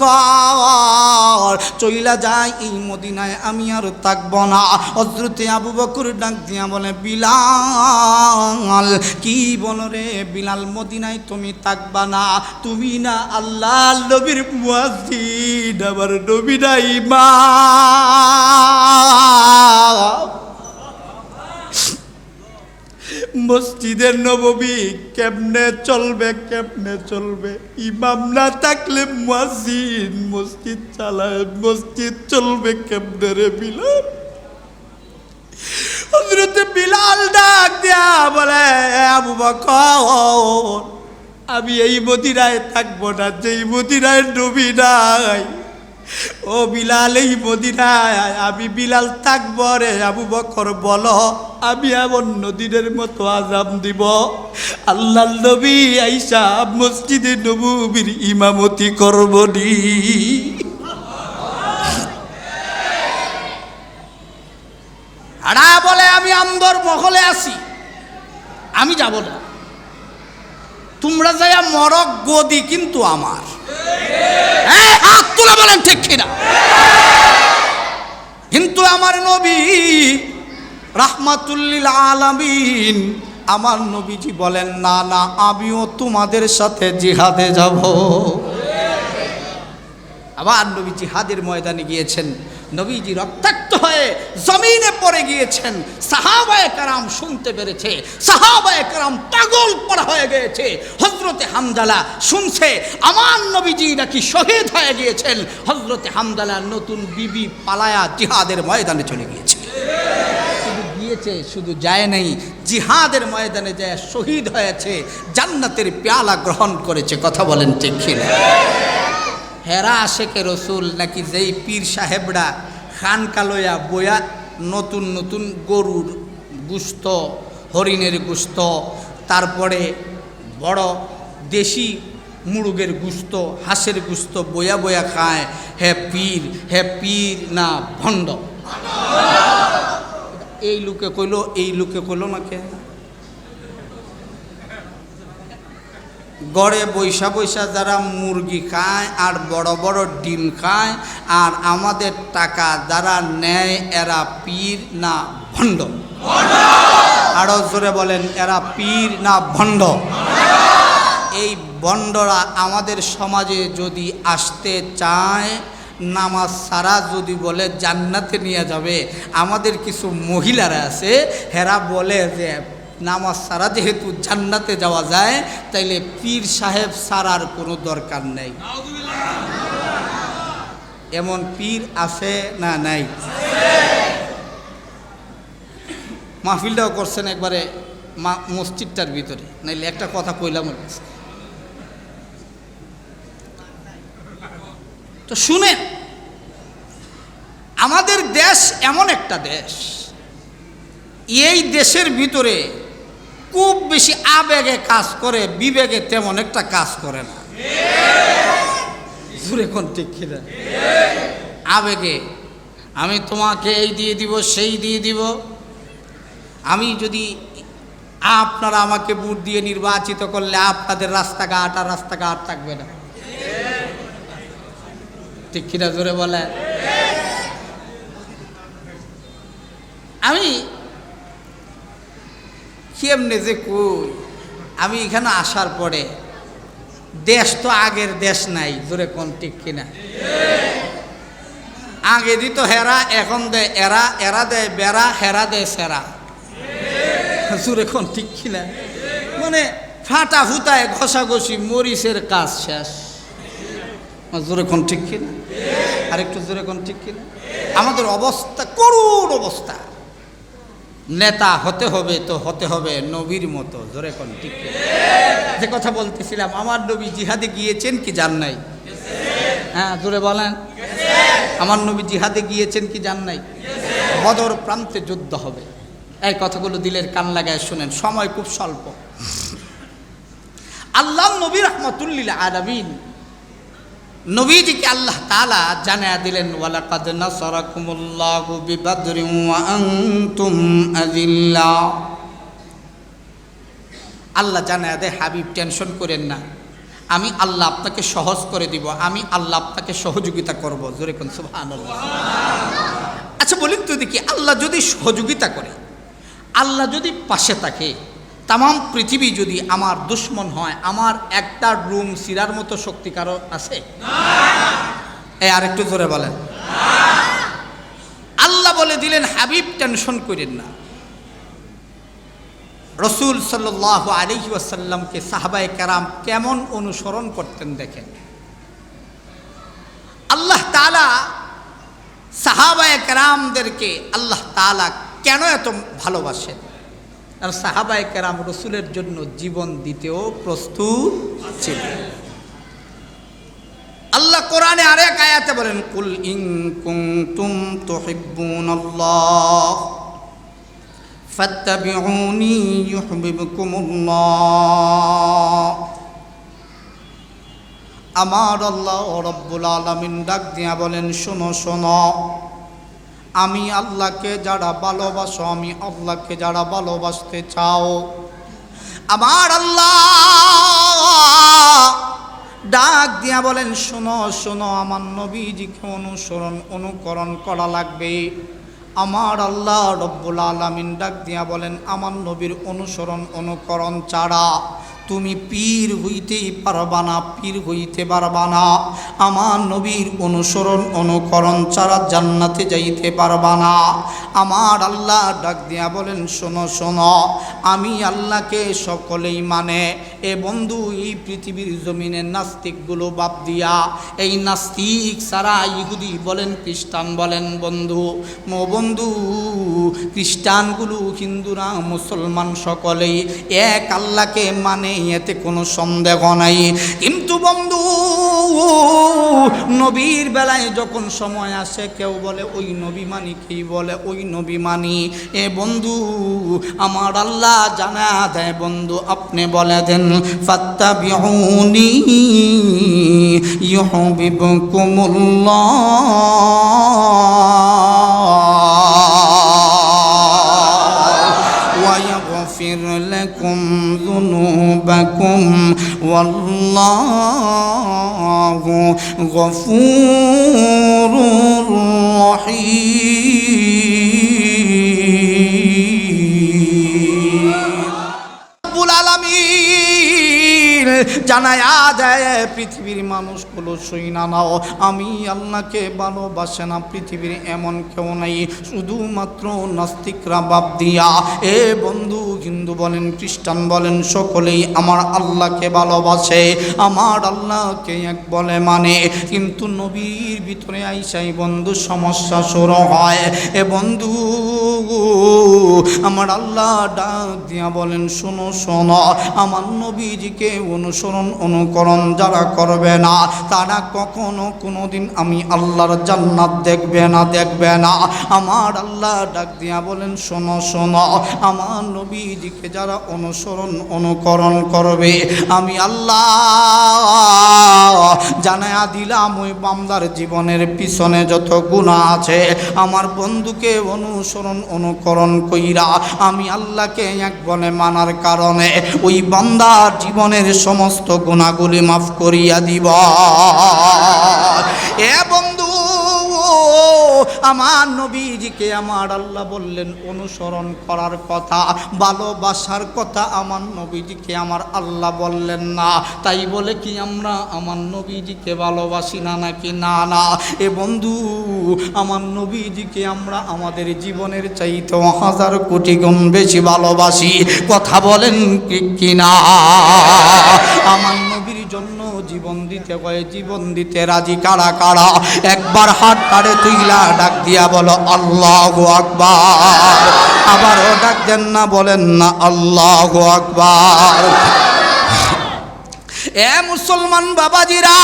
বকর চইলা যায় এই মদিনায় আমি আর থাকব না। হযরতে আবু বকর ডাক দিয়া বলে বিলাল কি বলো রে বিলাল, মদিনায় তুমি থাকবা না, তুমি না আল্লাহর নবীর মুয়াজ্জিন, আমার নবী না ইমাম। মসজিদের নববী কেমনে চলবে, কেমনে চলবে? ইমাম না থাকলে মুয়াজ্জিন মসজিদ চালায়, মসজিদ চলবে কেমনে রে বিলাল? হযরতে বিলাল ডাক দিয়া বলে আবু বকর আমি এই মদিনায় থাকবো না যেই মদিনায় নবী নাই। ও বিলাল এই মদিনায় আমি বিলাল থাকবো রে। আবু বকর বলো আমি এমন নদীর মতো আযান দিব, আল্লাহর নবী আইসা মসজিদে নববীর ইমামতি করবনি। আড়া বলে আমি আন্দর মহলে আছি, আমি যাব না, তোমরা যাইয়া মরক গদি কিন্তু আমার। হাত তুলে বলেন ঠিক কিনা? কিন্তু আমার নবী রাহমাতুল লিল আলামিন আমার নবীজি বলেন না না আমিও তোমাদের সাথে জিহাদে যাব। আবার নবী জিহাদের ময়দানে গিয়েছেন, নবীজি রক্তাক্ত হয়ে জমিনে পড়ে গিয়েছেন। সাহাবায়ে কেরাম শুনতে পেরেছে, সাহাবায়ে কেরাম পাগল পড়া হয়ে গিয়েছে। হযরতে হামজালা শুনছে আমার নবীজি নাকি শহীদ হয়ে গিয়েছেন। হযরতে হামজালা নতুন বিবি পালায়া জিহাদের ময়দানে চলে গিয়েছে। শুধু গিয়েছে, শুধু যায় নাই, জিহাদের ময়দানে যায় শহীদ হয়েছে, জান্নাতের পেয়ালা গ্রহণ করেছে। কথা বলেন ঠিক কিনা? হেরা আশেকে রসুল নাকি যেই পীর সাহেবরা খানকা লইয়া বইয়া নতুন নতুন গরুর গুস্ত, হরিণের গুস্ত, তারপরে বড় দেশি মুরগের গুস্ত, হাঁসের গুস্ত বইয়া বইয়া খায়, হে পীর না ভণ্ড। এই লোকে কইল না কে? গড়ে বৈশা বৈশা যারা মুরগি খায় আর বড় বড় ডিম খায় আর আমাদের টাকা যারা নেয় এরা পীর না ভণ্ড? আরো জোরে বলেন, এরা পীর না ভণ্ড? এই ভণ্ডরা আমাদের সমাজে যদি আসতে চায়, নামাজ সারা যদি বলে জান্নাতে নিয়ে যাবে, আমাদের কিছু মহিলারা আছে হেরা বলে যে নামাজ সারা যেহেতু জান্নাতে যাওয়া যায় তাইলে পীর সাহেব সারার কোনো দরকার নেই। এমন পীর আছে না নাই? মাহফিলটাও করছেন একবারে মসজিদটার ভিতরে, নাইলে একটা কথা কইলাম। তো শুনেন, আমাদের দেশ এমন একটা দেশ, এই দেশের ভিতরে খুব বেশি আবেগে কাজ করে, বিবেকে তেমন একটা কাজ করে না। জুড়ে কোন ঠিক কিনা? আবেগে আমি তোমাকে এই দিয়ে দিব, সেই দিয়ে দিব। আমি যদি আপনারা আমাকে ভোট দিয়ে নির্বাচিত করলে আপনাদের রাস্তাঘাট আর রাস্তাঘাট থাকবে না। ঠিক কিনা জোরে বলে? আমি কেমনে যে কই, আমি এখানে আসার পরে দেশ তো আগের দেশ নাই। জোরে কোন ঠিক কিনা? আগে দিত হেরা, এখন দেয় এরা, এরা দেয় বেড়া, হেরা দেয় সেরা। জোরে কোন ঠিক কিনা? মানে ফাটা ফুটায় ঘষাঘষি মরিচের কাজ শেষ। জোরে কোন ঠিক কিনা? আরেকটু জোরে কোন ঠিক কিনা? আমাদের অবস্থা করুণ অবস্থা। নেতা হতে হবে তো হতে হবে নবীর মতো। জোরে কোন ঠিক কিনা? যে কথা বলতেছিলাম, আমার নবী জিহাদে গিয়েছেন কি যান নাই? হ্যাঁ জোরে বলেন। আমার নবী জিহাদে গিয়েছেন কি যান নাই? বদর প্রান্তে যুদ্ধ হবে। এই কথাগুলো দিলের কান লাগায় শুনেন, সময় খুব স্বল্প। আল্লাহ নবী রাহমাতুল লিল আলামিন নবীজিকে আল্লাহ তাআলা জানায়া দিলেন, ওয়ালাকাদ নাসারাকুমুল্লাহু বিবাদরিন ওয়া আনতুম আযিল্লা। আল্লাহ জানায়া দেয়, হাবিব টেনশন করেন না, আমি আল্লাহ আপনাকে সহজ করে দিব, আমি আল্লাহ আপনাকে সহযোগিতা করব। জোরে কোন সুবহানাল্লাহ। আচ্ছা বলুন তো দেখি, আল্লাহ যদি সহযোগিতা করে, আল্লাহ যদি পাশে থাকে, তাম পৃথিবী যদি আমার দুশ্মন হয়, আমার একটা রুম সিরার মতো শক্তি কারো আছে? এই আরেকটু জোরে বলেন। আল্লাহ বলে দিলেন, হাবিব টেনশন করেন না। রসুল সাল্লাল্লাহু আলাইহি ওয়াসাল্লামকে সাহাবায়ে কেরাম কেমন অনুসরণ করতেন দেখেন। আল্লাহ তাআলা সাহাবায়ে কেরামদেরকে আল্লাহ তাআলা কেন এত ভালোবাসেন? আর সাহাবায়ে কেরাম রসুলের জন্য জীবন দিতেও প্রস্তুত ছিলেন। আল্লাহ কোরআনে আরেক আয়াতে বলেন, কুল ইন কুনতুম তুহিব্বুনাল্লাহ ফাত্তাবিউনি ইউহিব্বুকুমুল্লাহ। আমার আল্লাহ রব্বুল আলামিন ডাক দিয়া বলেন, শোনো শোনো, আমি আল্লাহকে যারা ভালোবাসো, আমি আল্লাহকে যারা ভালোবাসতে চাও, আমার আল্লাহ ডাক দিয়া বলেন, শোনো শোনো, আমার নবীজিকে অনুকরণ করা লাগবে। আমার আল্লাহ রব্বুল আলামিন ডাক দিয়া বলেন, আমার নবীর অনুকরণ ছাড়া তুমি পীর হইতেই পারবা না, পীর হইতে পারবা না। আমার নবীর অনুকরণ ছাড়া জান্নাতে যাইতে পারবা না। আমার আল্লাহ ডাক দিয়া বলেন, শোনো শোনো, আমি আল্লাহকে সকলেই মানে। এ বন্ধু, এই পৃথিবীর জমিনে নাস্তিকগুলো বাদ দিয়া, এই নাস্তিক সারা ইহুদি বলেন খ্রিস্টান বলেন বন্ধু, খ্রিস্টানগুলো, হিন্দুরা, মুসলমান সকলেই এক আল্লাহকে মানে, এতে কোনো সন্দেহ নাই। কিন্তু বন্ধু, নবীর বেলায় যখন সময় আসে, কেউ বলে ওই নবী মানি, কেউ বলে ওই নবী মানি। এ বন্ধু, আমার আল্লাহ জানা দেয় বন্ধু, আপনি বলে দেন, ফাত্তাবিউনি ইউহিব্বুকুমুল্লাহ ويغفر لكم ذنوبكم والله غفور رحيم। رب العالمين জানায়া দেয়, পৃথিবীর মানুষগুলো শুইনা নাও, আমি আল্লাহকে ভালোবাসে না পৃথিবীর এমন কেউ নাই, শুধুমাত্র নাস্তিকরা বাদ দিয়া। এ বন্ধু, হিন্দু বলেন, খ্রিস্টান বলেন, সকলেই আমার আল্লাহকে ভালোবাসে, আমার আল্লাহকে এক বলে মানে। কিন্তু নবীর ভিতরে আইসাই বন্ধু সমস্যা শুরু হয়। এ বন্ধু, আমার আল্লাহ ডাক দিয়া বলেন, শোনো শোনো, আমার নবীজিকে অনুকরণ যারা করবে না, তারা কখনো কোনোদিন আমি আল্লাহর জান্নাত দেখবে না। আমার আল্লাহ ডাক দিয়া বলেন, শোনো শোনো, আমার নবীজিকে যারা অনুকরণ করবে, আমি আল্লাহ জানায়া দিলাম, ওই বান্দার জীবনের পিছনে যত গুনাহ আছে, আমার বন্ধুকে অনুকরণ কইরা আমি আল্লাহকে এক বলে মানার কারণে ওই বান্দার জীবনের সমস্ত গুনাহগুলি মাফ করিয়া দিব। এ বন্ধু, আমার নবীজিকে আমার আল্লাহ বললেন অনুসরণ করার কথা, ভালোবাসার কথা আমার নবীজিকে আমার আল্লাহ বললেন না। তাই বলে কি আমরা আমার নবীজিকে ভালোবাসি না নাকি? না না। এ বন্ধু, আমার নবীজিকে আমরা আমাদের জীবনের চাইতেও 1000 কোটি গুণ বেশি ভালোবাসি। কথা বলেন কি না? আমার নবীর জন্য জীবন দিতে হয়, জীবন দিতে রাজি কারা কারা? একবার হাত কাড়ে তুইলা ডাক দিয়া বলো আল্লাহু আকবার। আবারও ডাক দেন না, বলেন না আল্লাহু আকবার। এ মুসলমান বাবাজিরা,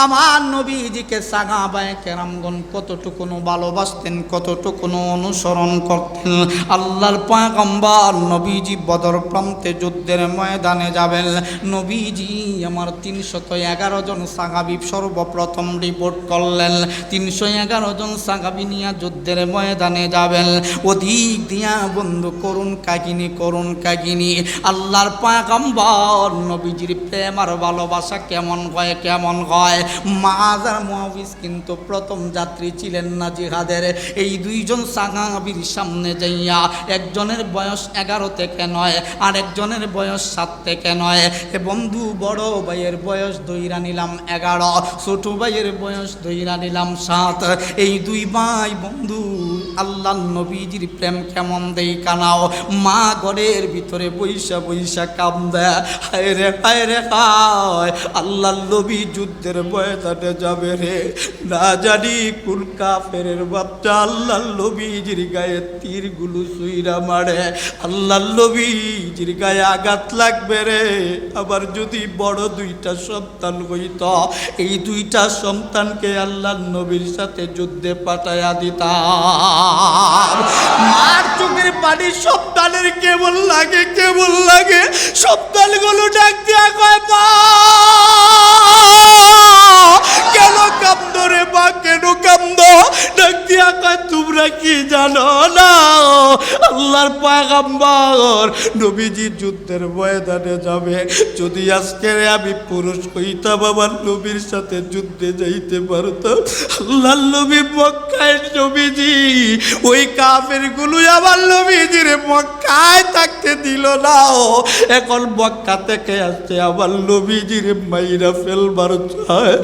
আমার নবী নবীজিকে সাহাবায়ে কেরামগণ কতটুকুনো ভালোবাসতেন, কতটুকুনো অনুসরণ করতেন। আল্লাহর পয়গম্বর নবীজি বদর প্রান্তে যুদ্ধের ময়দানে যাবেন। নবীজি আমার 311 জন সাহাবী সর্বপ্রথম রিপোর্ট করলেন। 311 জন সাহাবী নিয়ে যুদ্ধের ময়দানে যাবেন। ওদিক দিয়া বন্ধু করুণ কাহিনী। আল্লাহর পয়গম্বর নবীজির প্রেম আর ভালোবাসা কেমন হয়। মুআয আর মুআবিজ কিন্তু প্রথম যাত্রী ছিলেন না জিহাদের। এই দুইজন সাহাবীর সামনে যাইয়া একজনের বয়স 11 থেকে 9, আর একজনের বয়স 7 থেকে 9। এ বন্ধু বড় ভাইয়ের বয়স ধইরা নিলাম 11, ছোট ভাইয়ের বয়স ধইরা নিলাম 7। এই দুই ভাই বন্ধু আল্লাহর নবীজির প্রেম কেমন দেইখা নাও। মা ঘরের ভিতরে বইসা কান্দে, হায় রে হায়, আল্লাহর নবী যুদ্ধের ময়দানে যাবে রে, না জানি কোন কাফেরের বাচ্চা আল্লাহর নবীজির গায়ে তীরগুলো ছুঁইরা মারে, আল্লাহর নবীজির গায়ে আঘাত লাগবে রে। আবার যদি বড় দুইটা সন্তান হইত, এই দুইটা সন্তানকে আল্লাহর নবীর সাথে যুদ্ধে পাঠাইয়া দিতাম। মার চোখের পানি সন্তানের কেমন লাগে, সন্তানগুলো ডাক দিয়া কয় মা, কেন কান্দো রে মা, কেন কান্দো? ডাক দিয়া কয় তোমরা কি জানো না, আল্লাহর পয়গম্বর নবীজি যুদ্ধের ময়দানে যাবে। যদি আজকে আমি পুরুষ হইতাম, আমার নবীর সাথে যুদ্ধে যাইতে পারতাম। আল্লাহর নবী মক্কায়, নবীজি ওই কাফেরগুলো আমার নবীজির মক্কায় থাকতে দিল না। এখন মক্কা থেকে আসছে আমার নবীজির মাইরা ফেলবার চায়।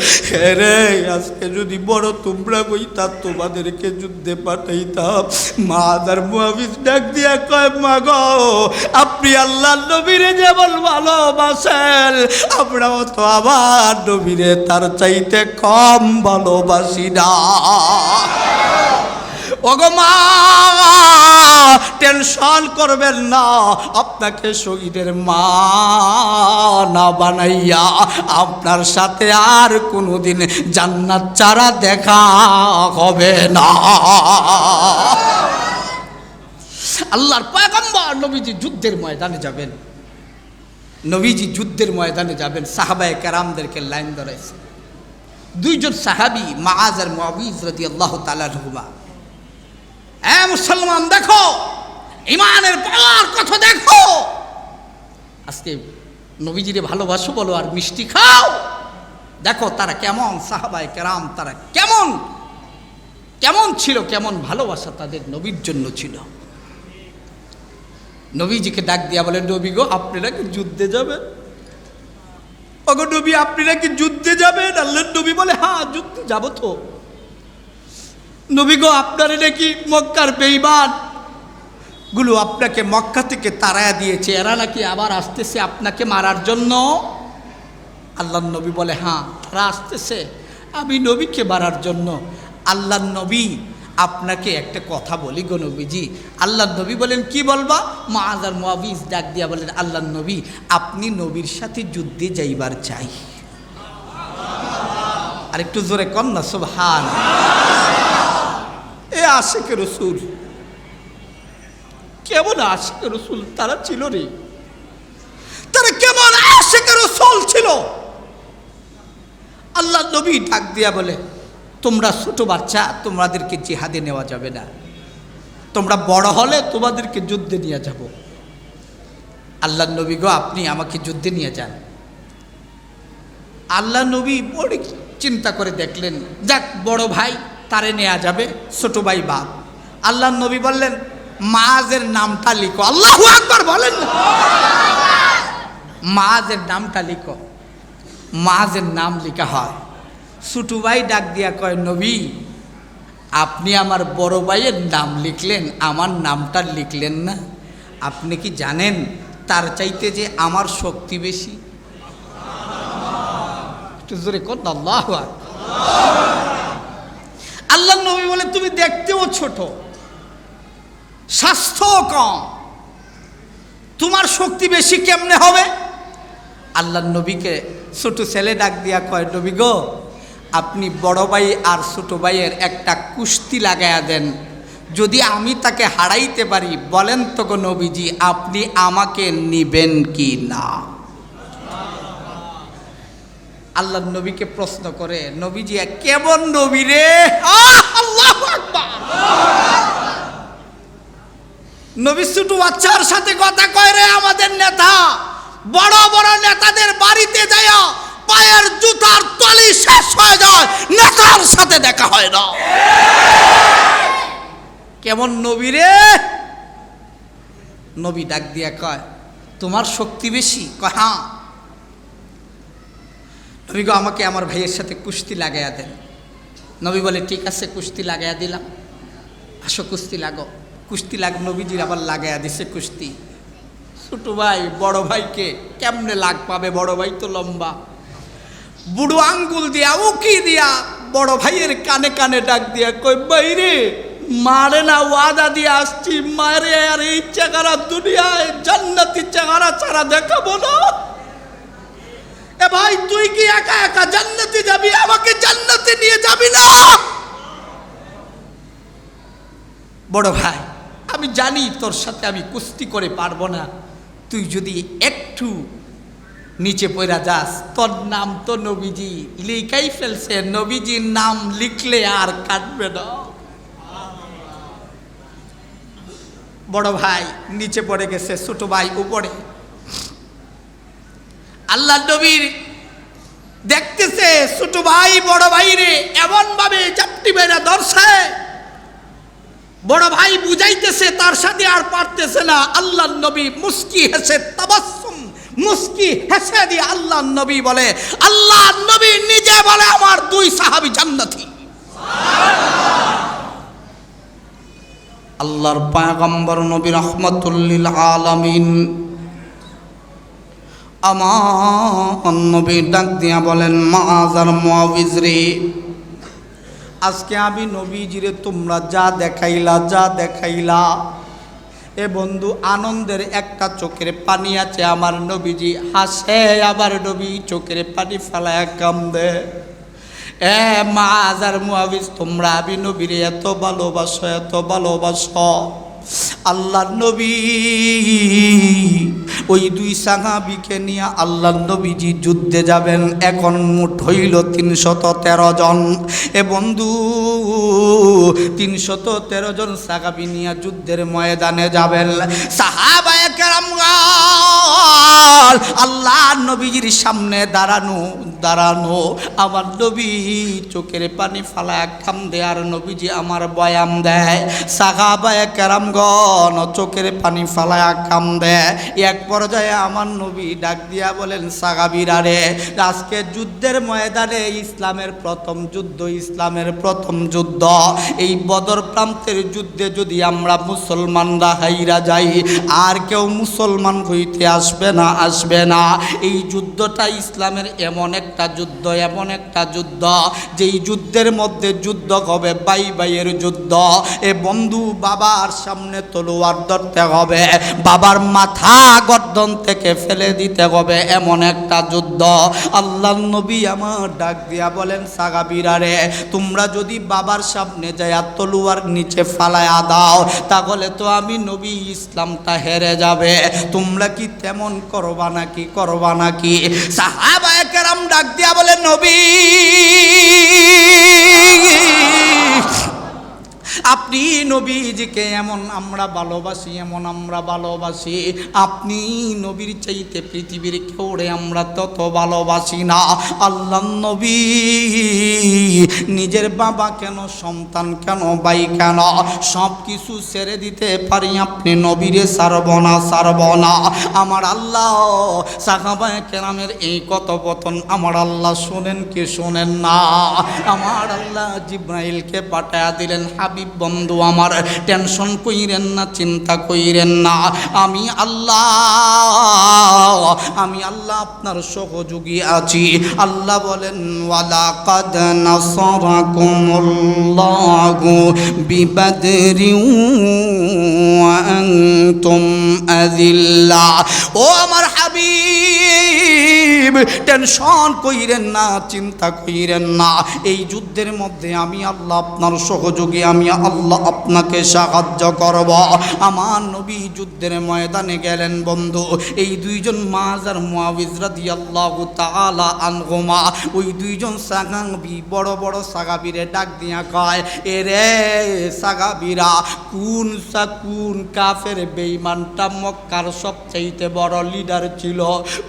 রে আজকে যদি বড় তোমরা হইতা, তোমাদেরকে যুদ্ধে পাঠাইতাম। মুআয আর মুআবিজ ডাক দিয়া কয় মা গো, আপনি আল্লাহর নবীরে যেমন ভালোবাসেন, আমরাও তো আমার নবীরে তার চাইতে কম ভালোবাসি না। ওগো মা, টেনশন করবেন না, আপনাকে শহীদের মা না বানাইয়া আপনার সাথে আর কোনোদিন জান্নাত ছাড়া দেখা হবে না। আল্লাহর পয়গম্বর নবীজি যুদ্ধের ময়দানে যাবেন। সাহাবায়ে কেরামদেরকে লাইন ধরাইছে। দুইজন সাহাবী মুআয আর মুআবিজ রাদিয়াল্লাহু তাআলা আনহুমা। মুসলমান দেখো, ইমানের পাওয়ার কথা দেখো। আজকে নবীজিরে ভালোবাসো বলো আর মিষ্টি খাও। দেখো তারা কেমন, সাহাবায়ে কেরাম তারা কেমন ছিল, কেমন ভালোবাসা তাদের নবীর জন্য ছিল। নবীজিকে ডাক দিয়া বলেন, নবী গো আপনারা কি যুদ্ধে যাবেন? ওগো নবী আপনারা কি যুদ্ধে যাবেন? আল্লাহর নবী বলে হ্যাঁ যুদ্ধে যাব তো। নবী গো আপনারা নাকি মক্কার বেঈমান গুলো আপনাকে মক্কা থেকে তাড়ায়া দিয়েছে, এরা নাকি আবার আসতেছে আপনাকে মারার জন্য। আল্লাহর নবী বলে হ্যাঁ তারা আসতেছে আমি নবীকে মারার জন্য। আল্লাহর নবী আপনাকে একটা কথা বলি গো নবীজি। আল্লাহর নবী বলেন কি বলবা? মুআয আর মুআবিজ ডাক দিয়া বলেন, আল্লাহর নবী আপনি নবীর সাথে যুদ্ধে যাইবার চাই। আর একটু জোরে কন না সুবহান। এ আশিকে রাসূল, কেমন আশিকে রাসূল তারা ছিল রে, তারা কেমন আশিকে রাসূল ছিল। আল্লাহর নবী ডাক দিয়া বলে, তোমরা ছোট বাচ্চা, তোমাদেরকে জিহাদে নেওয়া যাবে না, তোমরা বড় হলে তোমাদেরকে যুদ্ধে নিয়ে যাব। আল্লাহর নবী গো আপনি আমাকে যুদ্ধে নিয়ে যান। আল্লাহর নবী বড় চিন্তা করে দেখলেন, যাক বড় ভাই তারে নেওয়া যাবে, ছোট ভাই বাপ। আল্লাহর নবী বললেন মুআযের নামটা লিখো। আল্লাহু আকবার বলেন। মুআযের নামটা লিখো। মুআযের নাম লেখা হয়। ছোট ভাই ডাক দিয়া কয়, নবী আপনি আমার বড় ভাইয়ের নাম লিখলেন, আমার নামটা লিখলেন না। আপনি কি জানেন তার চাইতে যে আমার শক্তি বেশি? একটু জোরে কর আল্লাহু আকবার। আল্লাহর নবী বলে তুমি দেখতেও ছোট, স্বাস্থ্য কম, তোমার শক্তি বেশি কেমনে হবে? আল্লাহর নবীকে ছোট ছেলে ডাক দিয়া কয়, নবী গো আপনি বড় ভাই আর ছোট ভাইয়ের একটা কুস্তি লাগায়া দেন, যদি আমি তাকে হারাইতে পারি, বলেন তো গো নবীজি আপনি আমাকে নিবেন কি না? আল্লাহ নবীকে প্রশ্ন করে, নবীজি কেমন নবী রে? আল্লাহু আকবার। নবী ছোট বাচ্চার সাথে কথা কয় রে আমাদের নেতা। বড় বড় নেতাদের বাড়িতে যায় পায়ের জুতার তলি শেষ হয়ে যায়, নেতার সাথে দেখা হয় না। কেমন নবী রে? নবী ডাক দিয়া কয়, তোমার শক্তি বেশি? কয় হ্যাঁ। নবী গো আমাকে আমার ভাইয়ের সাথে কুস্তি লাগাইয়া দেন। নবী বলে ঠিক আছে, কুস্তি লাগাইয়া দিলাম, আসো কুস্তি লাগো। কুস্তি নবীজির আবার লাগাইয়া দিছে কুস্তি। ছোট ভাই বড় ভাইকে কেমনে লাগ পাবে? বড় ভাই তো লম্বা। বুড়ো আঙ্গুল দিয়া উকি দিয়া বড় ভাইয়ের কানে কানে ডাক দিয়া কই, বাইরে মারে না, ওয়াদা দিয়ে আসছি, মারে আর এই চেহারা দুনিয়ায় জান্নাতি চেহারা ছাড়া দেখাবো না। এ ভাই তুই কি একা একা জান্নাতে যাবি? আমাকে জান্নাতে নিয়ে যাবি না? বড় ভাই আমি জানি তোর সাথে আমি কুস্তি করে পারবো না, তুই যদি একটু নিচে পড়া যাস, তোর নাম তো নবীজি লিখাই ফেলছে, নবীজির নাম লিখলে আর কাটবে না। বড় ভাই নিচে পড়ে গেছে, ছোট ভাই উপরে। আল্লাহ নবীর দেখতেছে ছোট ভাই বড় ভাই রে এমন ভাবে চাপটি মেরা ধরছে, বড় ভাই বুঝাইতেছে তার সাথে আর পারতেছে না। আল্লাহ নবী মুস্কি হেসে তাবাসসুম মুস্কি হেসে দিয়ে আল্লাহ নবী বলে, আল্লাহ নবী নিজে বলে আমার দুই সাহাবী জান্নাতি। আল্লাহর পয়গম্বর নবী রাহমাতুল লিল আলামিন আমার নবী ডাক দিয়া বলেন, মাআজার মুআবিজ রে, আজকে আমি নবীজিরে তোমরা যা দেখাইলা এ বন্ধু আনন্দের একটা চোখের পানি আছে। আমার নবীজি হাসে, আবার নবী চোখের পানি ফেলায় কান্দে। এ মাআজার মুআবিজ, তোমরা আমি নবীরে এত ভালোবাসো। আল্লাহ নবী ওই দুই সাহাবীকে নিয়ে আল্লাহ নবীজি যুদ্ধে যাবেন। এখন মোট হইল 313 জন। এ বন্ধু 313 জন সাহাবী নিয়ে যুদ্ধের ময়দানে যাবেন। সাহাবায়ে কেরামগণ আল্লাহ নবীজির সামনে দাঁড়ানো আমার নবী চোখের পানি ফালায় কান্দে, আর নবীজি আমার বয়ান দেয়। সাহাবায়ে কেরামগণ চোখের পানি ফালায় কান্দে। এক পর্যায়ে আমার নবী ডাক দিয়া বলেন, সাহাবীরা রে, আজকে যুদ্ধের ময়দানে ইসলামের প্রথম যুদ্ধ, এই বদর প্রান্তের যুদ্ধে যদি আমরা মুসলমানরা হাইরা যাই, আর কেউ মুসলমান হইতে আসবে না। এই যুদ্ধটা ইসলামের এমন একটা যুদ্ধ যেই যুদ্ধের মধ্যে যুদ্ধ হবে ভাইয়ের যুদ্ধ। এ বন্ধু বাবার সামনে তলোয়ার ধরতে হবে, বাবার মাথা গর্দন থেকে ফেলে দিতে হবে, এমন একটা যুদ্ধ। আল্লাহ নবী আমার ডাক দিয়া বলেন, সাহাবীরা রে, তোমরা যদি বাবার সামনে যায় তলোয়ার নিচে ফালায়া দাও, তাহলে তো আমি নবী ইসলামটা হেরে যাবে। তোমরা কি তেমন করবা নাকি? সাহাবায়ে কেরাম ডাক দিয়া বলে, নবী আপনি নবীজিকে এমন আমরা ভালোবাসি, আপনি নবীর চাইতে পৃথিবীর কেউরে আমরা তত ভালোবাসি না। আল্লাহ নবী নিজের বাবা কেন, সন্তান কেন, ভাই কেন, সব কিছু ছেড়ে দিতে পারি, আপনি নবীরে ছাড়ব না। আমার আল্লাহ সাহাবায়ে কেরামের এই কথোপকথন আমার আল্লাহ শোনেন কি শোনেন না? আমার আল্লাহ জিব্রাইলকে পাঠায়া দিলেন, হাবিব বন্ধু আমার টেনশন কইরেন না, চিন্তা কইরেন না, আমি আল্লাহ আপনার সহযোগী আছি। আল্লাহ বলেন, ওয়ালাকাদ নাসারাকুমুল্লাহু বিবাদরিন ওয়া আনতুম আযিল্লা। ও আমার হাবিব, হাবিব টেনশন কইরেন না, চিন্তা কইরেন না, এই যুদ্ধের মধ্যে আমি আল্লাহ আপনার সহযোগী, আমি আল্লাহ আপনাকে সাহায্য করব। আমার নবী যুদ্ধের ময়দানে গেলেন বন্ধু। এই দুইজন মাআজ আর মুআবিজ রাদিয়াল্লাহু তাআলা আনহুমা, ওই দুইজন সাহাবী বড় বড় সাহাবীরে ডাক দিয়া কয়, এরে সাহাবীরা, কোন কাফের বেঈমানটা মক্কার সবচাইতে বড় লিডার ছিল?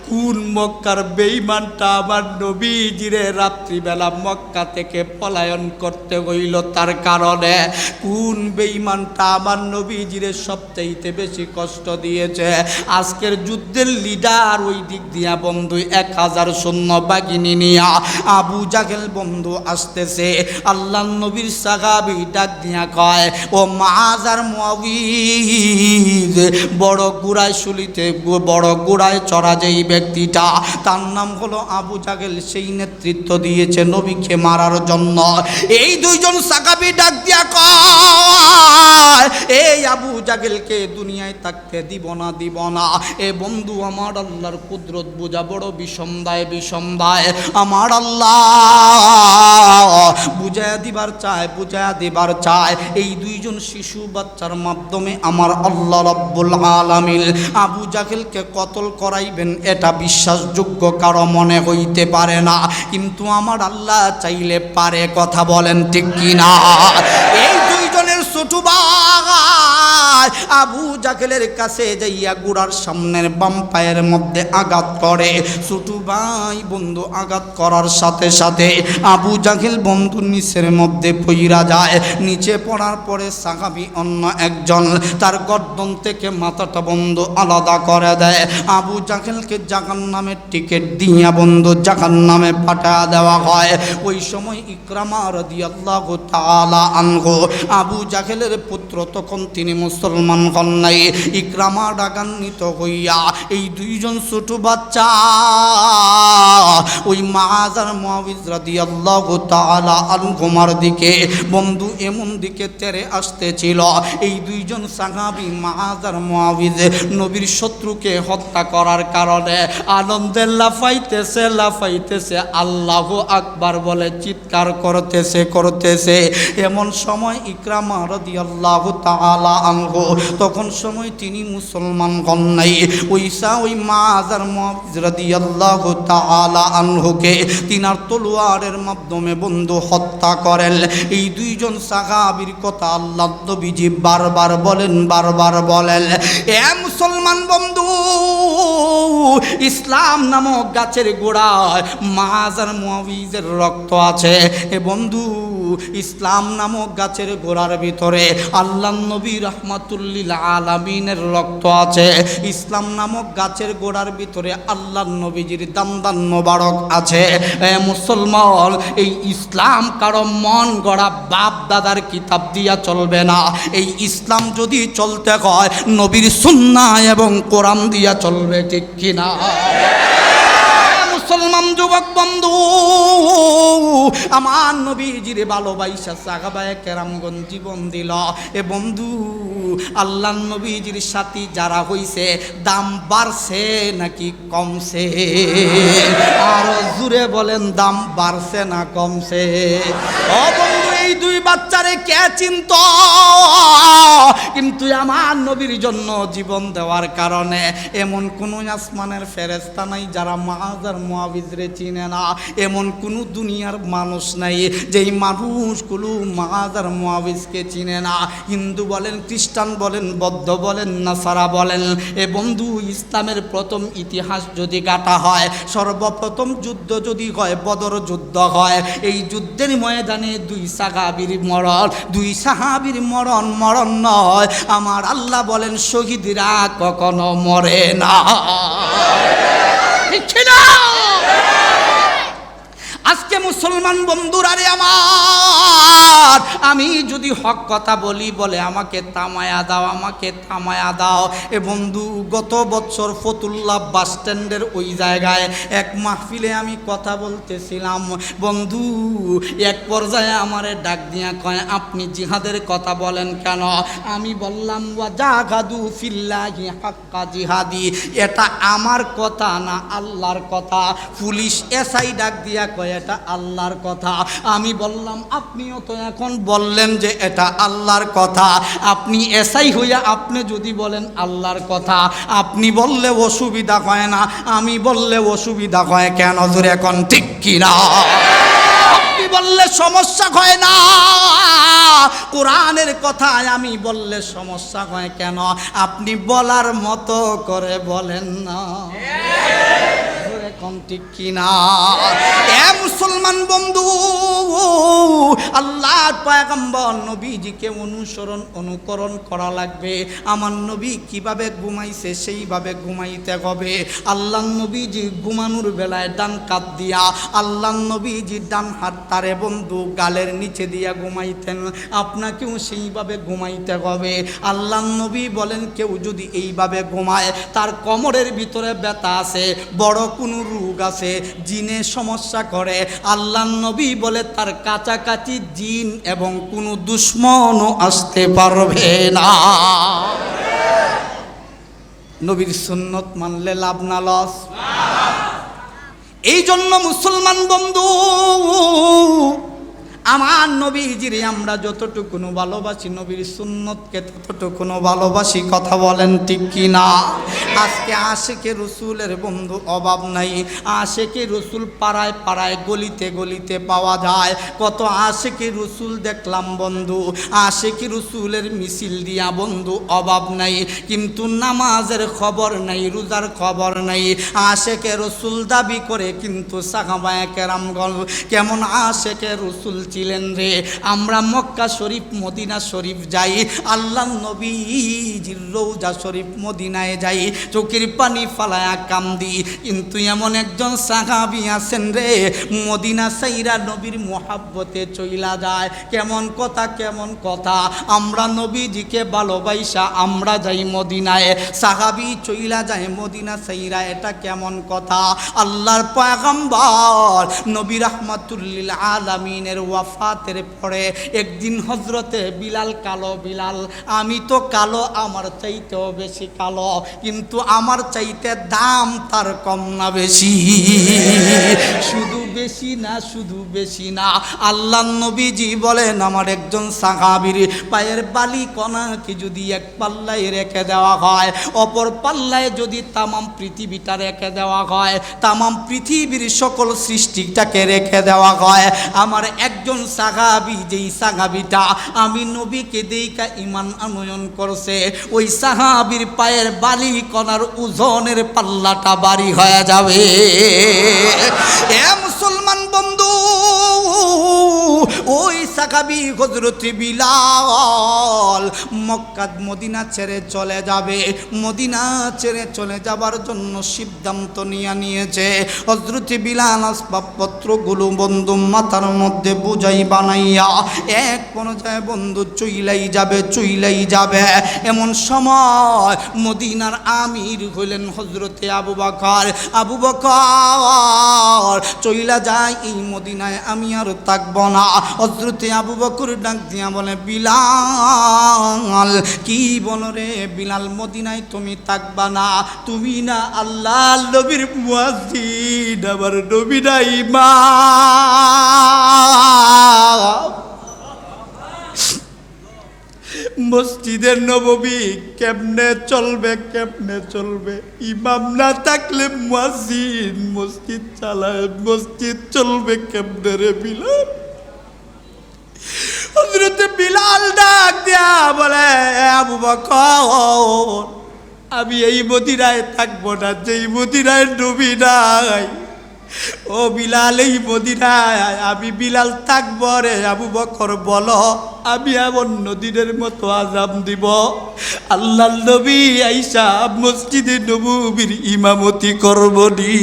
কোন মক্কার বেঈমানটা আমার নবীজিরে রাত্রিবেলা মক্কা থেকে পলায়ন করতে হইল তার কারণে? কোন বেঈমানটা আমার নবীজিরে সবচাইতে বেশি কষ্ট দিয়েছে? আজকের যুদ্ধের লিডার ওই দিক দিয়া বন্ধু 1000 সৈন্য বাহিনী নিয়া আবু জাহেল বন্ধু আসতেছে। আল্লাহ নবীর সাহাবী ডাক দিয়া কয়, ও মুআজ আর মুআবিজ, বড় ঘোড়ায় শুলিতে বড় ঘোড়ায় চড়া যেই ব্যক্তিটা, তার নাম হলো আবু জাহেল, সেই নেতৃত্ব দিয়েছে নবীকে মারার জন্য। এই দুইজন সাহাবী ডাক দিয়া কয়, এই আবু জাহেলকে দুনিয়ায় থাকতে দিব না, দিব না। এ বন্ধু, আমার আল্লাহর কুদরত বোঝা বড় বিষম দায়। আমার আল্লাহ বুঝায়া দিবার চায়। এই দুইজন শিশু বাচ্চার মাধ্যমে আমার আল্লাহ রাব্বুল আলামিন আবু জাহেলকে কতল করাইবেন, এটা বিশ্বাসযোগ্য কারো মনে হইতে পারে না, কিন্তু আমার আল্লাহ চাইলে পারে। কথা বলেন ঠিক কিনা? এই দুইজনের ছোট ভাই আবু জাহেলের কাছে যাইয়া ঘোড়ার সামনের বাম পায়ের মধ্যে আঘাত করে। ছোট ভাই বন্ধু আঘাত করার সাথে সাথে আবু জাহেল বন্ধু নিচের মধ্যে পইরা যায়। নিচে পড়ার পরে সাহাবী অন্য একজন তার গর্দন থেকে মাথাটা বন্ধু আলাদা করে দেয়। আবু জাহেলকে জাহান্নামের টিকিট দিয়া বন্ধু জাহান্নামে পাঠিয়ে দেওয়া হয়। ওই সময় ইকরামা রাদিয়াল্লাহু তাআলা আনহু, আবু জাহেলের পুত্র, তখন তিনি মুসলমান হন নাই। ইকরামা রাগান্বিত হইয়া এই দুইজন ছোট বাচ্চা ওই মুআজ আর মুআবিজ রাদিয়াল্লাহু তাআলা আনহুমার দিকে বন্ধু এমন দিকে তেরে আসতেছিল। এই দুইজন সাহাবী মুআজ আর মুআবিজ নবীর শত্রুকে হত্যা করার কারণে আনন্দে লাফাইতেছে, আল্লাহু আকবার বলে চিৎকার করতেছে। এমন সময় ইকরামা রাদিয়াল্লাহু তাআলা আনহু, তখন সময় তিনি মুসলমান হন নাই। ওই মুআজ আর মুআবিজ রাদিয়াল্লাহু তাআলা আনহুকে তিনার তলোয়ারের মাধ্যমে বন্ধু হত্যা করেন। এই দুইজন সাহাবীর কথা আল্লাহ নবীজি বারবার বলেন। এ মুসলমান বন্ধু, ইসলাম নামক গাছের গোড়ায় মুআজ আর মুআবিজের রক্ত আছে। এ বন্ধু, ইসলাম নামক গাছের গোড়ার ভিতরে আল্লাহ নবী রাহমাতুল লিল আলামিনের রক্ত আছে। ইসলাম নামক গাছের গোড়ার ভিতরে আল্লাহ নবীজির দান্দান মোবারক আছে। এ মুসলমান, এই ইসলাম কারো মন গড়া বাপ দাদার কিতাব দিয়া চলবে না। এই ইসলাম যদি চলতে হয় নবীর সুন্নাহ এবং কোরআন দিয়া চলবে, ঠিক কিনা? মুসলমান যুবক বন্ধু, আমার নবীজির ভালোবাসা সাহাবায়ে কেরামগণ জীবন দিল। এ বন্ধু, আল্লাহ নবীজির সাথী যারা হইছে, দাম বাড়ছে নাকি কমছে? আর জুড়ে বলেন, দাম বাড়ছে না কমছে? ও বন্ধু, এই দুই বাচ্চারে কে চিনত? কিন্তু আমার নবীর জন্য জীবন দেওয়ার কারণে এমন কোন আসমানের ফেরেশতা নাই যারা মুআজ আর মুআবিজরে চিনে না। এমন কোন দুনিয়ার মানুষ নাই যেই মানুষগুলো মুআজ আর মুআবিজকে চিনে না। হিন্দু বলেন, খ্রিস্টান বলেন, বৌদ্ধ বলেন, নাসারা বলেন। এ বন্ধু, ইসলামের প্রথম ইতিহাস যদি কাটা হয়, সর্বপ্রথম যুদ্ধ যদি হয়, বদর যুদ্ধ হয়। এই যুদ্ধের ময়দানে দুই সাহাবীর মরণ নয়। আমার আল্লাহ বলেন, শহীদরা কখনো মরে না। ঠিক না? আজকে মুসলমান বন্ধুরা রে আমার, আমি যদি হক কথা বলি বলে আমাকে থামায়া দাও, আমাকে থামায়া দাও। এ বন্ধু গত বছর ফতুল্লাহ বাস স্ট্যান্ডের ওই জায়গায় এক মাহফিলে আমি কথা বলতেছিলাম। বন্ধু এক পর্যায়ে আমারে ডাক দিয়া কয়, আপনি জিহাদের কথা বলেন কেন? আমি বললাম ওয়াজাহাদু ফিল্লাহি হাক্কা জিহাদি, এটা আমার কথা না আল্লাহর কথা। পুলিশ এসআই ডাক দিয়া কয় এটা আল্লাহর কথা। আমি বললাম আপনিও তো এখন বললেন যে এটা আল্লাহর কথা, আপনি এসআই হইয়া আপনি যদি বলেন আল্লাহর কথা, আপনি বললে অসুবিধা হয় না, আমি বললে অসুবিধা হয় কেন? জোরে এখন ঠিক কিনা? আপনি বললে সমস্যা হয় না, কোরআনের কথায় আমি বললে সমস্যা হয় কেন? আপনি বলার মতো করে বলেন না, এখন ঠিক কিনা? এ মুসলমান বন্ধু, আল্লাহর পয়গম্বর নবীজিকে অনুকরণ করা লাগবে। আমার নবী কিভাবে ঘুমাইছে সেইভাবে ঘুমাইতে হবে। আল্লাহ নবীজি ঘুমানোর বেলায় ডান কাত দিয়া, আল্লাহ নবীজি ডান হাত তারে বন্ধু গালের নিচে দিয়া ঘুমাইতেন। আপনাকেও সেইভাবে ঘুমাইতে হবে। আল্লাহ নবী বলেন কেউ যদি এইভাবে ঘুমায় তার কোমরের ভিতরে ব্যথা আছে, বড় কোনো রোগ আছে, জিনে সমস্যা করে, আল্লাহ নবী বলে তার কাছাকাছি জিন এবং কোনো দুশ্মনও আসতে পারবে না। নবীর সুন্নত মানলে লাভ না লস? এই জন্য মুসলমান বন্ধু, আমার নবীজিরে আমরা যতটুকুনো ভালোবাসি, নবীর সুন্নতকে ততটুকুনো ভালোবাসি। কথা বলেন ঠিক কি না? আজকে আশেকে রসুলের বন্ধু অভাব নাই। আশেকে রসুল পাড়ায় পাড়ায় গলিতে গলিতে পাওয়া যায়। কত আশেকে রসুল দেখলাম বন্ধু, আশেকে রসুলের মিছিল দিয়া বন্ধু অভাব নাই, কিন্তু নামাজের খবর নাই, রোজার খবর নাই। আশেকে রসুল দাবি করে কিন্তু সাহাবায়ে কেরামগণ কেমন আশেকে রসুল ছিলেন রে। আমরা মক্কা শরীফ মদিনা শরীফ যাই, আল্লাহ নবীজির রওজা শরীফ মদিনায় যাই, চোখের পানি ফালায়া কান্দি, কিন্তু এমন একজন সাহাবী আছেন রে মদিনা সাইরা নবীর মোহাব্বতে চইলা যায়। কেমন কথা, কেমন কথা! আমরা নবীজিকে ভালোবাসা আমরা যাই মদিনায়, সাহাবী চইলা যায় মদিনা সাইরা, এটা কেমন কথা? আল্লাহর পয়গম্বর নবী রাহমাতুল লিল আলামিনের ওয়াফাতের পরে একদিন হযরতে বিলাল কালো, বিলাল আমি তো কালো, আমার চাইতেও বেশি কালো, কিন্তু আমার চাইতে দাম তার কম না বেশি? শুধু বেশি না, শুধু বেশি না। আল্লাহ নবীজি বলেন আমার একজন সাহাবীর পায়ের বালি কণাকে যদি এক পাল্লায় রেখে দেওয়া হয়, অপর পাল্লায় যদি তামাম পৃথিবীটা রেখে দেওয়া হয়, তামাম পৃথিবীর সকল সৃষ্টিটাকে রেখে দেওয়া হয়, আমার একজন সাহাবী, যেই সাহাবীটা আমি নবীকে দেইকা ঈমান আনয়ন করছে, ওই সাহাবীর পায়ের বালি কণার ওজনের পাল্লাটা ভারী হয়ে যাবে। এ মুসলমান বন্ধু, ওই সাহাবী হযরত বিলাল মক্কা মদিনা ছেড়ে চলে যাবে। মদিনা ছেড়ে চলে যাবার জন্য সিদ্ধান্ত নিয়েছে। হযরত বিলাল আসবাবপত্রগুলো বন্ধু মাথার মধ্যে বোঝাই বানাইয়া এক পর্যায়ে বন্ধু চইলাই যাবে, চইলাই যাবে। এমন সময় মদিনার আমির হইলেন হযরতে আবু বকর। আবু বকর চইলা যায় এই মদিনায়, আমি আর থাকব না। হযরতে আবু বকর ডাক দিয়া বলে, বিলাল কি বলো রে বিলাল, মদিনায় তুমি থাকবা না? তুমি না আল্লাহ নবীর মুয়াজ্জিন, আমার নবী না ইমাম। মসজিদের নববী কেমনে চলবে, কেমনে চলবে? ইমাম না থাকলে মুয়াজ্জিন মসজিদ চালায়, মসজিদ চলবে কেমনে রে বিলাল? হযরতে বিলাল ডাক দিয়া বলে, আবু বকর আমি এই মদিনায় থাকবো না যেই মদিনায় নবী নাই। ও বিলাল এই মদিনায় আমি বিলাল থাকবো রে। আবু বকর বলো আমি অন্য দিনের মতো আযান দিব? আল্লাহর নবী আইসা মসজিদে নববীর ইমামতি করবনি।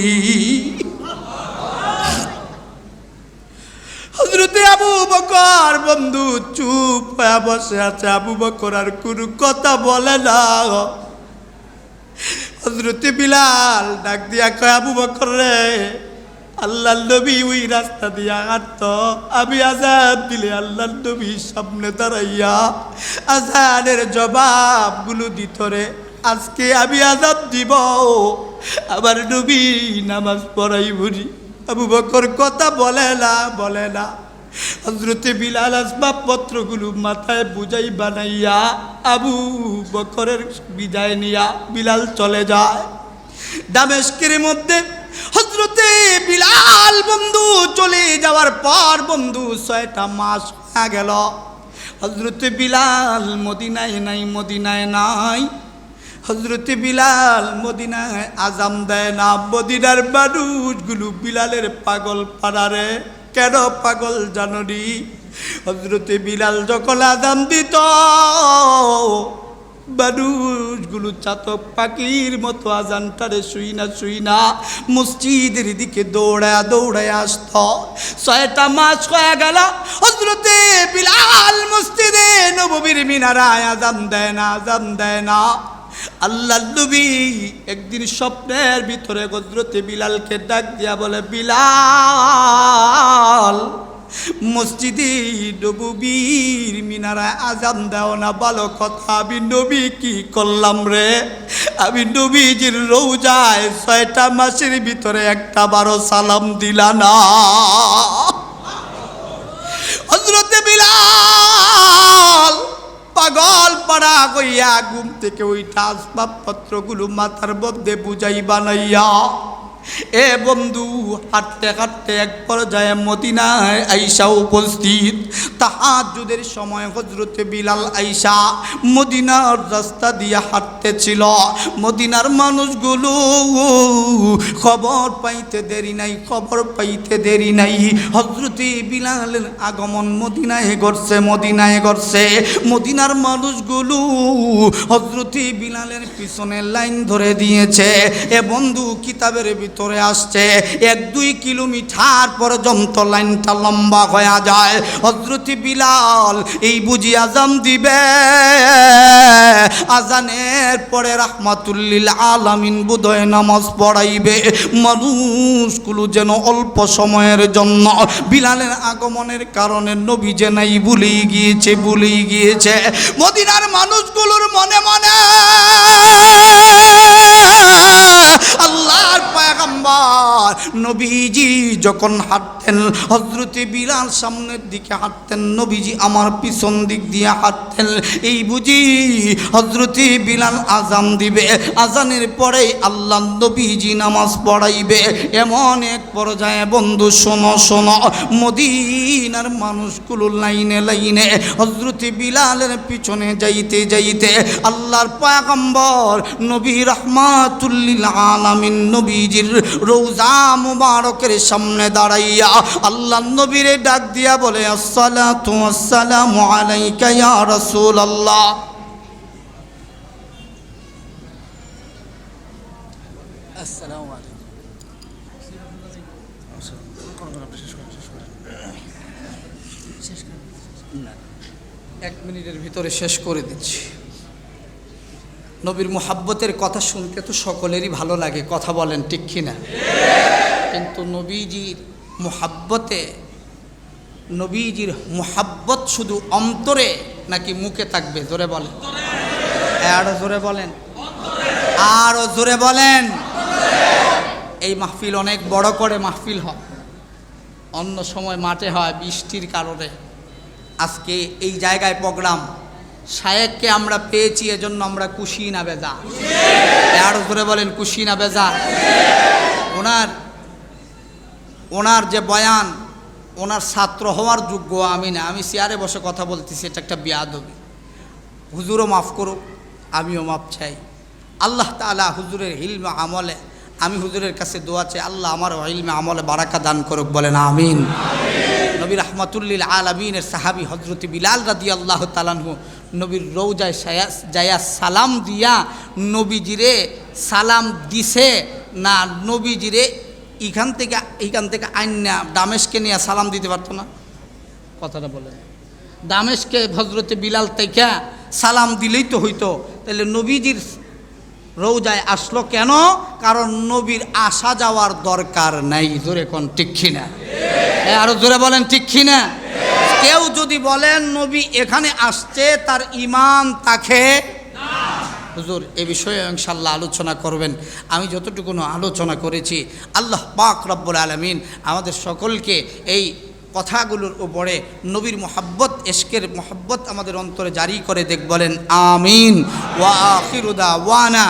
হযরতে আবু বকর বন্ধু চুপ হয়ে বসে আছে। আবু বকর আর কোনো কথা বলে না। হযরত বিলাল ডাক দিয়া কয়, আবু বকর রে, আল্লাহর নবী ওই রাস্তা দিয়া হাঁটতো, আমি আযান দিলে আল্লাহর নবী সামনে দাঁড়াইয়া আযানের জবাবগুলো দিত রে। আজকে আমি আযান দিব, আমার নবী নামাজ পড়াইব নি। আবু বকর কথা বলে না। হযরত বিলাল আসবাবপত্রগুলো মাথায় বুঝাই বানাইয়া আবু বকরের বিদায় নিয়া বিলাল চলে যায় দামেস্কের মধ্যে। হযরতে বিলাল বন্ধু চলে যাওয়ার পর বন্ধু 6টা মাস হয়ে গেল। হযরতে বিলাল মদিনায় নাই। হযরতে বিলাল মদিনায় আজান দেয় না। মদিনার মানুষগুলো বিলালের পাগল পাড়ারে। কেন পাগল জানি? হযরতে বিলাল যখন আজান দিত, মানুষগুলো চাতক পাখির মতো আজানটারে শুই না মসজিদের দিকে দৌড়ায় আসত। 6টা মাস হয়ে গেল। হযরতে বিলাল মসজিদে নববীর মিনারায় আজান দেয় না। আল্লাহর নবী একদিন স্বপ্নের ভিতরে হযরতে বিলালকে ডাক দিয়া বলে, বিলাল, মসজিদে নববীর মিনারায় আজান দাও না, ভালো কথা। আমি নবী কি করলাম রে? আমি নবীজির রওজায় 6টা মাসের ভিতরে একটা বারো সালাম দিলা না। হযরতে বিলাল পাগল পাড়া হইয়া ঘুম থেকে ওইটা আসবাবপত্রগুলো মাথার মধ্যে বুঝাই বানাইয়া এ বন্ধু হাঁটতে হাঁটতে এক পর্যায়ে মদিনায় আইসা উপস্থিত। তাহাজ্জুদের সময় হযরতে বিলাল আইসা মদিনার রাস্তা দিয়ে হাঁটতেছিল। মদিনার মানুষগুলো খবর পাইতে দেরি নাই। হযরতে বিলালের আগমন মদিনায় ঘটছে। মদিনার মানুষগুলো হযরতে বিলালের পিছনে লাইন ধরে দিয়েছে। এ বন্ধু কিতাবের ভিতরে আসছে 1-2 কিলোমিটার পর্যন্ত লাইনটা লম্বা হয়ে যায়। হযরত বিলাল এই বুঝি আজান দিবে, আজানের পরে রাহমাতুল লিল আলামিন বুদয় নামাজ পড়াইবে। মানুষগুলো যেন অল্প সময়ের জন্য বিলালের আগমনের কারণে নবী যে নাই ভুলেই গিয়েছে। মদিনার মানুষগুলোর মনে আল্লাহর পয়গম্বর নবীজি যখন হাঁটতেন, হযরতে বিলাল সামনের দিকে হাঁটতেন, নবীজি আমার পিছন দিক দিয়ে হাঁটতেন। এই বুঝি হযরতে বিলাল আজান দিবে, আজানের পরে আল্লাহ নবীজি নামাজ পড়াইবে। এমন এক পর্যায়ে বন্ধু শোনো, মদিনার মানুষগুলো লাইনে হযরতে বিলালের পিছনে যাইতে আল্লাহর পয়গম্বর নবী রাহমাতুল লিল আলামিন নবীজির রওজা মুবারকের সামনে দাঁড়াইয়া আল্লাহ নবীরে ডাক দিয়া বলে, আসসালাতু ওয়াসসালামু আলাইকা ইয়া রাসূলুল্লাহ। আসসালামু আলাইকুম। 1 মিনিটের ভিতরে শেষ করে দিচ্ছি। নবীর মুহাব্বতের কথা শুনতে তো সকলেরই ভালো লাগে, কথা বলেন ঠিক কিনা? কিন্তু নবীজির মুহাব্বত শুধু অন্তরে নাকি মুখে থাকবে? জোরে বলেন, আরো জোরে বলেন। এই মাহফিল অনেক বড় করে মাহফিল হয়, অন্য সময় মাঠে হয় বৃষ্টির কারণে। আজকে এই জায়গায় প্রোগ্রাম, শায়েখকে আমরা পেয়েছি, এজন্য আমরা খুশি না বেজা? আরো জোরে বলেন, খুশি না বেজা? ওনার যে বয়ান, ওনার ছাত্র হওয়ার যোগ্য আমি না। আমি চেয়ারে বসে কথা বলতেছি, এটা একটা বেয়াদবি। হুজুরও মাফ করুক, আমিও মাফ চাই। আল্লাহ তাআলা হুজুরের ইলমে আমলে, আমি হুজুরের কাছে দোয়া চাই, আল্লাহ আমার ইলমে আমলে বারাকা দান করুক, বলেন আমিন। নবী রাহমাতুল লিল আলামিনের সাহাবী হযরত বিলাল রাদিয়াল্লাহু তাআলা আনহু নবীর রওজায় যায়া সালাম দিয়া নবীজিরে সালাম দিছে না, নবীজিরে এইখান থেকে আইনা দামেশকে নিয়ে সালাম দিতে পারতো না? কথাটা বলেন। দামেশকে হজরতে বিলাল তাইকা সালাম দিলেই তো হইতো, তাহলে নবীজির রৌজায় আসলো কেন? কারণ নবীর আসা যাওয়ার দরকার নাই। জোরে কোন ঠিক কিনা? আরো জোরে বলেন ঠিক কিনা? কেউ যদি বলেন নবী এখানে আসছে তার ঈমান তাকে, হুজুর এ বিষয়ে ইনশাআল্লাহ আলোচনা করবেন। আমি যতটুকু আলোচনা করেছি, আল্লাহ পাক রব্বুল আলামিন আমাদের সকলকে এই কথাগুলোর উপরে নবীর মোহাব্বত, এশকের মোহাব্বত আমাদের অন্তরে জারি করে দেখ, বলেন আমিন। ওয়া আখিরু দাওয়ানা।